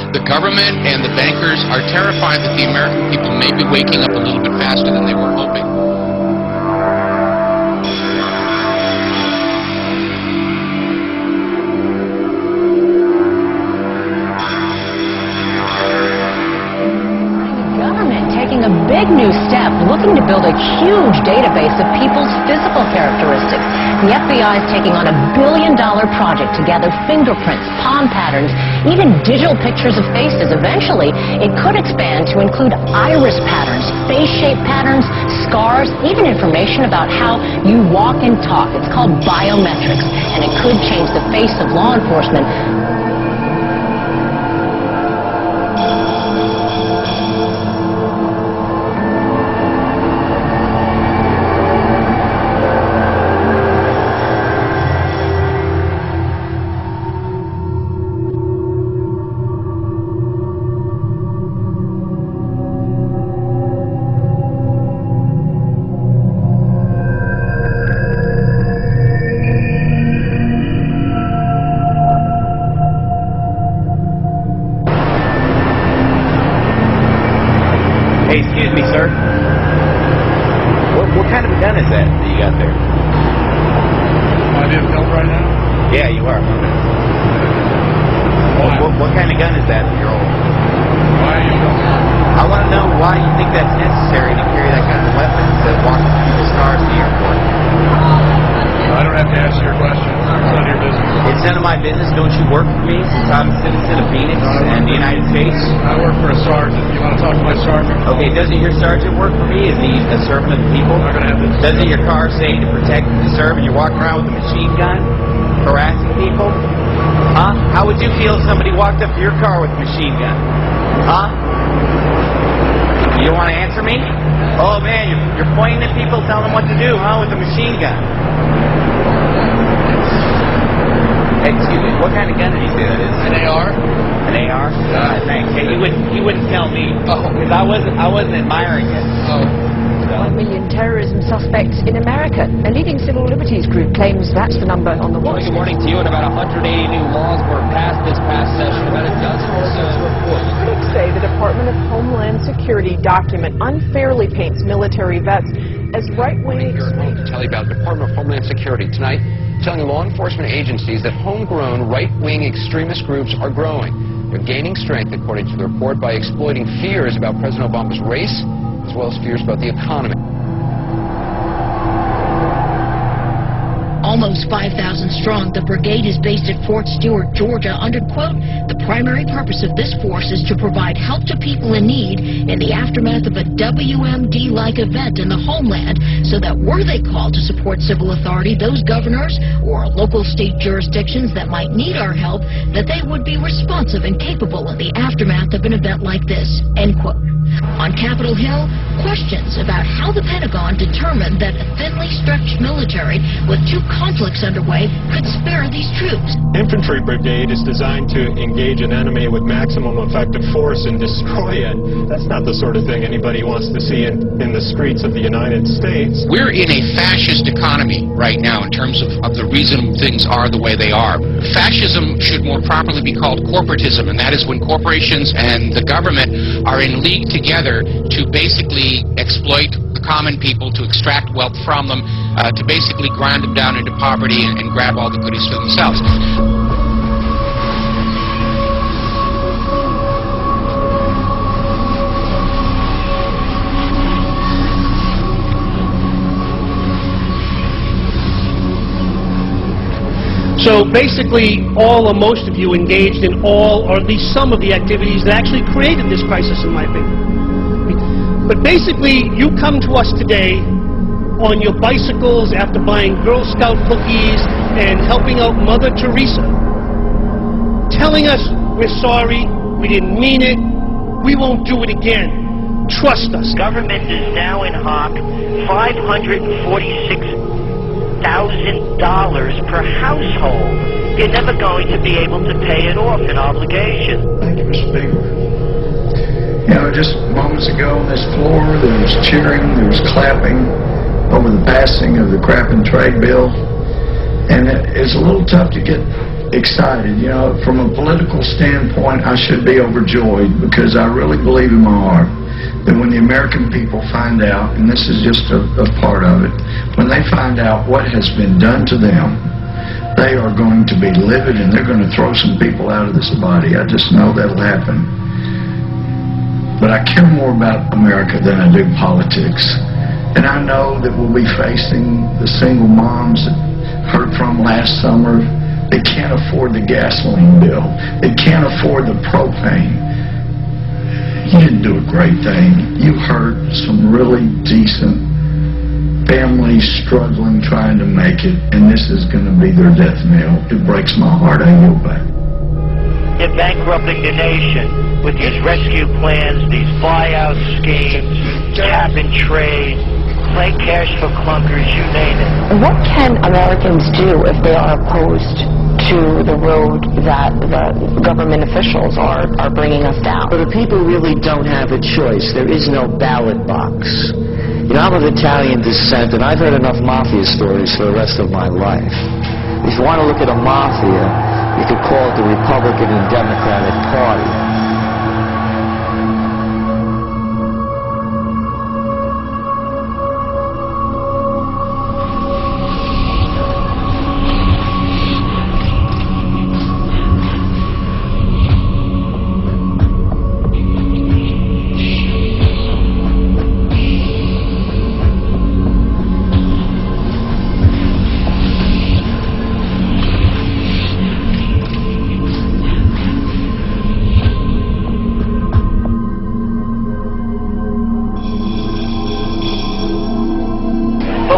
The government and the bankers are terrified that the American people may be waking up a little bit faster than they were hoping. Taking a big new step, looking to build a huge database of people's physical characteristics. The FBI is taking on a billion-dollar project to gather fingerprints, palm patterns, even digital pictures of faces. Eventually, it could expand to include iris patterns, face shape patterns, scars, even information about how you walk and talk. It's called biometrics, and it could change the face of law enforcement. Hey, excuse me, sir. What kind of a gun is that you got there? Am I being filmed right now? Yeah, you are. What kind of gun is that you're holding? Why are you filming? I want to know why you think that's necessary to carry that kind of weapon to walk through people's cars to the airport. I don't have to answer your question. It's none of your business. It's none of my business. Don't you work for me since I'm a citizen of Phoenix and the United States? I work for a sergeant. You want to talk to my sergeant? Okay, doesn't your sergeant work for me? Isn't he a servant of the people? I'm not going to have this. Doesn't your car say to protect and to serve, and you're walking around with a machine gun, harassing people? Huh? How would you feel if somebody walked up to your car with a machine gun? Huh? You don't want to answer me? Oh man, you're pointing at people, telling them what to do, huh, with a machine gun. Hey, excuse me, what kind of gun did you say that is? An AR? An AR? Thanks. Hey, he wouldn't tell me, because I wasn't admiring it. Oh. 1 million terrorism suspects in America. A leading civil liberties group claims that's the number on the watch. Good morning to you. And about 180 new laws were passed this past session. About a dozen or so. Critics say the Department of Homeland Security document unfairly paints military vets as right-wing extremists. To tell you about the Department of Homeland Security tonight, telling law enforcement agencies that homegrown right-wing extremist groups are growing. They're gaining strength, according to the report, by exploiting fears about President Obama's race, as well as fears about the economy. Almost 5,000 strong, the brigade is based at Fort Stewart, Georgia, under, quote, the primary purpose of this force is to provide help to people in need in the aftermath of a WMD-like event in the homeland, so that were they called to support civil authority, those governors or local state jurisdictions that might need our help, that they would be responsive and capable in the aftermath of an event like this, end quote. On Capitol Hill, questions about how the Pentagon determined that a thinly stretched military with two conflicts underway could spare these troops. Infantry brigade is designed to engage an enemy with maximum effective force and destroy it. That's not the sort of thing anybody wants to see in the streets of the United States. We're in a fascist economy right now in terms of the reason things are the way they are. Fascism should more properly be called corporatism, and that is when corporations and the government are in league together to basically exploit the common people, to extract wealth from them, to basically grind them down into poverty and grab all the goodies for themselves. So basically, all or most of you engaged in all or at least some of the activities that actually created this crisis, in my opinion. But basically, you come to us today on your bicycles after buying Girl Scout cookies and helping out Mother Teresa, telling us we're sorry, we didn't mean it, we won't do it again. Trust us. Government is now in hock $546,000 per household. You're never going to be able to pay it off in obligation. Thank you, Mr. Speaker. You know, just moments ago on this floor, there was cheering, there was clapping over the passing of the crap and trade bill. And it's a little tough to get excited. You know, from a political standpoint, I should be overjoyed because I really believe in my heart that when the American people find out, and this is just a part of it, when they find out what has been done to them, they are going to be livid and they're going to throw some people out of this body. I just know that'll happen. But I care more about America than I do politics. And I know that we'll be facing the single moms that heard from last summer. They can't afford the gasoline bill. They can't afford the propane. You didn't do a great thing. You hurt some really decent families struggling, trying to make it, and this is going to be their death knell. It breaks my heart. I yield back. You're bankrupting the nation with these rescue plans, these buyout schemes, cap and trade, play cash for clunkers, you name it. What can Americans do if they are opposed to the road that the government officials are bringing us down? But the people really don't have a choice. There is no ballot box. You know, I'm of Italian descent, and I've heard enough mafia stories for the rest of my life. If you want to look at a mafia, you could call it the Republican and Democratic Party.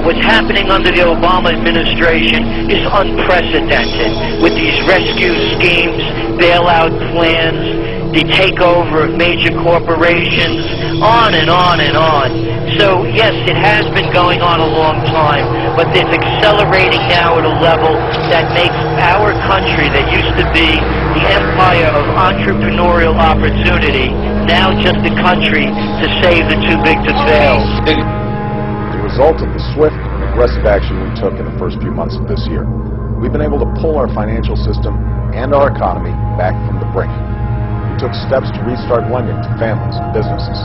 What's happening under the Obama administration is unprecedented with these rescue schemes, bailout plans, the takeover of major corporations, on and on and on. So, yes, it has been going on a long time, but it's accelerating now at a level that makes our country that used to be the empire of entrepreneurial opportunity now just a country to save the too big to fail. As a result of the swift and aggressive action we took in the first few months of this year, we've been able to pull our financial system and our economy back from the brink. We took steps to restart lending to families and businesses,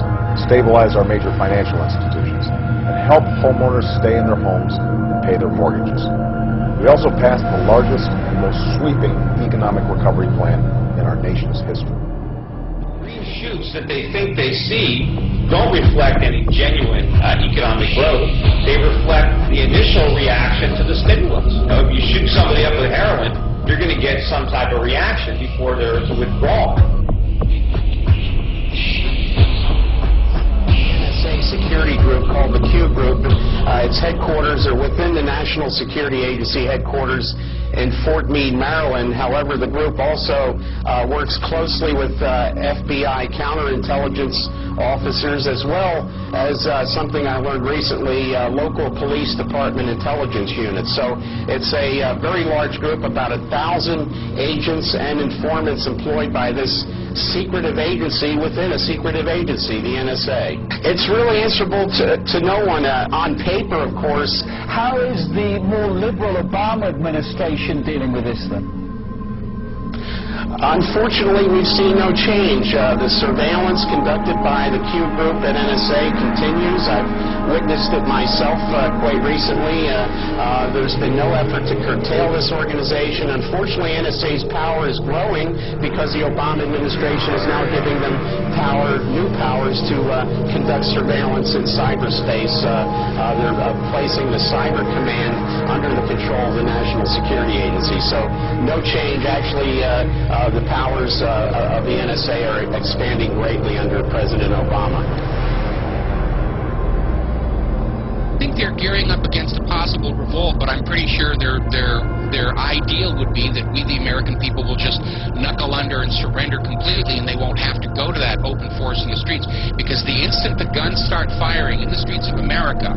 stabilize our major financial institutions, and help homeowners stay in their homes and pay their mortgages. We also passed the largest and most sweeping economic recovery plan in our nation's history. Green shoots that they think they see don't reflect any genuine economic growth. They reflect the initial reaction to the stimulus. You know, if you shoot somebody up with heroin, you're going to get some type of reaction before there's a withdrawal. Security group called the Q Group. Its headquarters are within the National Security Agency headquarters in Fort Meade, Maryland. However, the group also works closely with FBI counterintelligence officers, as well as something I learned recently, local police department intelligence units. So it's a very large group, about 1,000 agents and informants employed by this secretive agency within a secretive agency, the NSA. It's really answerable to no one. On paper, of course. How is the more liberal Obama administration dealing with this then? Unfortunately, we've seen no change. The surveillance conducted by the Q Group at NSA continues. I've witnessed it myself quite recently. There's been no effort to curtail this organization. Unfortunately, NSA's power is growing because the Obama administration is now giving them new powers to conduct surveillance in cyberspace. They're placing the Cyber Command under the control of the National Security Agency. So no change. Actually, the powers of the NSA are expanding greatly under President Obama. I think they're gearing up against a possible revolt, but I'm pretty sure their ideal would be that we, the American people, will just knuckle under and surrender completely, and they won't have to go to that open force in the streets. Because the instant the guns start firing in the streets of America,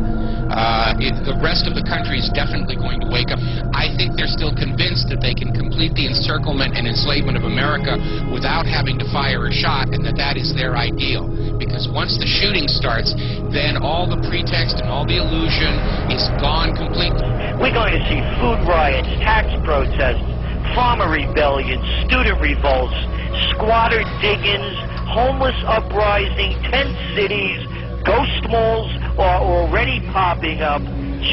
the rest of the country is definitely going to wake up. I think they're still convinced that they can complete the encirclement and enslavement of America without having to fire a shot, and that is their ideal. Because once the shooting starts, then all the pretext and all the illusion is gone completely. We're going to see food riots, tax protests, farmer rebellions, student revolts, squatter dig-ins, homeless uprising, tent cities, ghost malls are already popping up,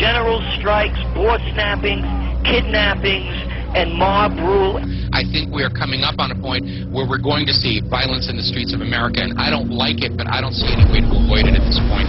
general strikes, board snappings, kidnappings, and mob rule. I think we are coming up on a point where we're going to see violence in the streets of America, and I don't like it, but I don't see any way to avoid it at this point.